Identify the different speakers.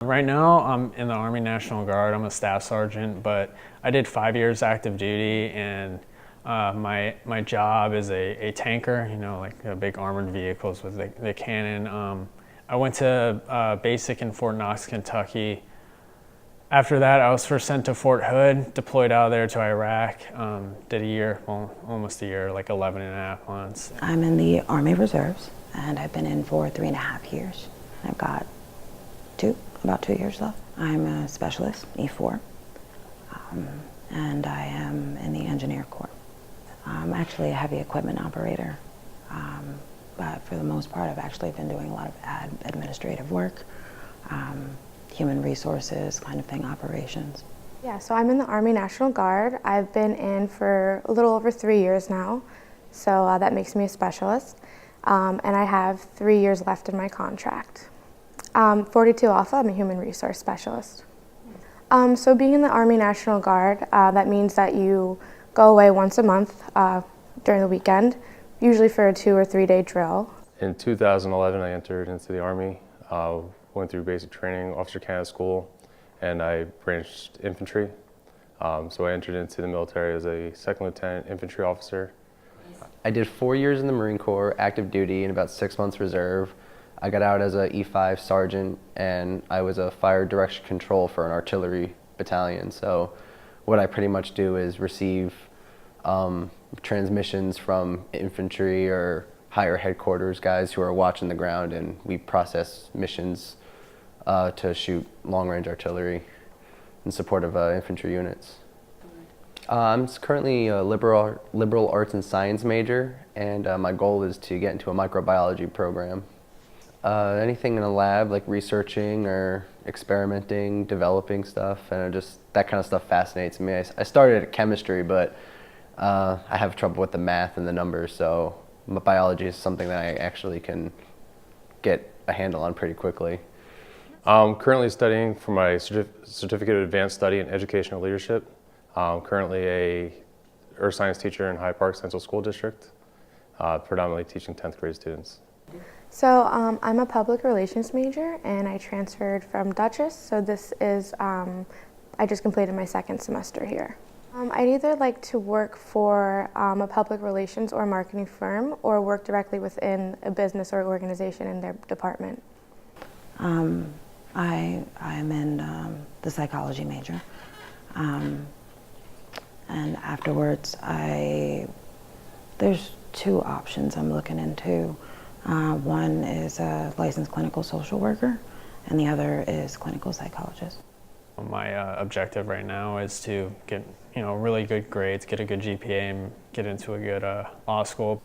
Speaker 1: Right now, I'm in the Army National Guard. I'm a staff sergeant, but I did 5 years active duty, and my job is a tanker, like big armored vehicles with the cannon. I went to basic in Fort Knox, Kentucky. After that, I was first sent to Fort Hood, deployed out there to Iraq, did a year, well, almost a year, like 11 and a half months.
Speaker 2: I'm in the Army Reserves, and I've been in for 3.5 years. I've got about 2 years left. I'm a specialist, E4, and I am in the Engineer Corps. I'm actually a heavy equipment operator, but for the most part, I've actually been doing a lot of administrative work, human resources kind of thing, operations.
Speaker 3: Yeah, so I'm in the Army National Guard. I've been in for a little over 3 years now, so that makes me a specialist, and I have 3 years left in my contract. 42 Alpha, I'm a human resource specialist. So being in the Army National Guard, that means that you go away once a month during the weekend, usually for a 2 or 3 day drill.
Speaker 4: In 2011, I entered into the Army, went through basic training, Officer Kenneth school, and I branched infantry. So I entered into the military as a second lieutenant infantry officer.
Speaker 5: I did 4 years in the Marine Corps, active duty, and about 6 months reserve. I got out as a E5 sergeant, and I was a fire direction control for an artillery battalion. So what I pretty much do is receive transmissions from infantry or higher headquarters guys who are watching the ground, and we process missions to shoot long-range artillery in support of infantry units. I'm currently a liberal arts and science major, and my goal is to get into a microbiology program. Anything in a lab, like researching or experimenting, developing stuff, and just that kind of stuff fascinates me. I started at chemistry, but I have trouble with the math and the numbers, so biology is something that I actually can get a handle on pretty quickly.
Speaker 4: I'm currently studying for my Certificate of Advanced Study in Educational Leadership. I'm currently a earth science teacher in Hyde Park Central School District, predominantly teaching 10th grade students.
Speaker 3: So I'm a public relations major, and I transferred from Dutchess, so this is, I just completed my second semester here. I'd either like to work for a public relations or marketing firm, or work directly within a business or organization in their department.
Speaker 2: I am in the psychology major, and afterwards there's 2 options I'm looking into. One is a licensed clinical social worker, and the other is clinical psychologist.
Speaker 1: My objective right now is to get really good grades, get a good GPA, and get into a good law school.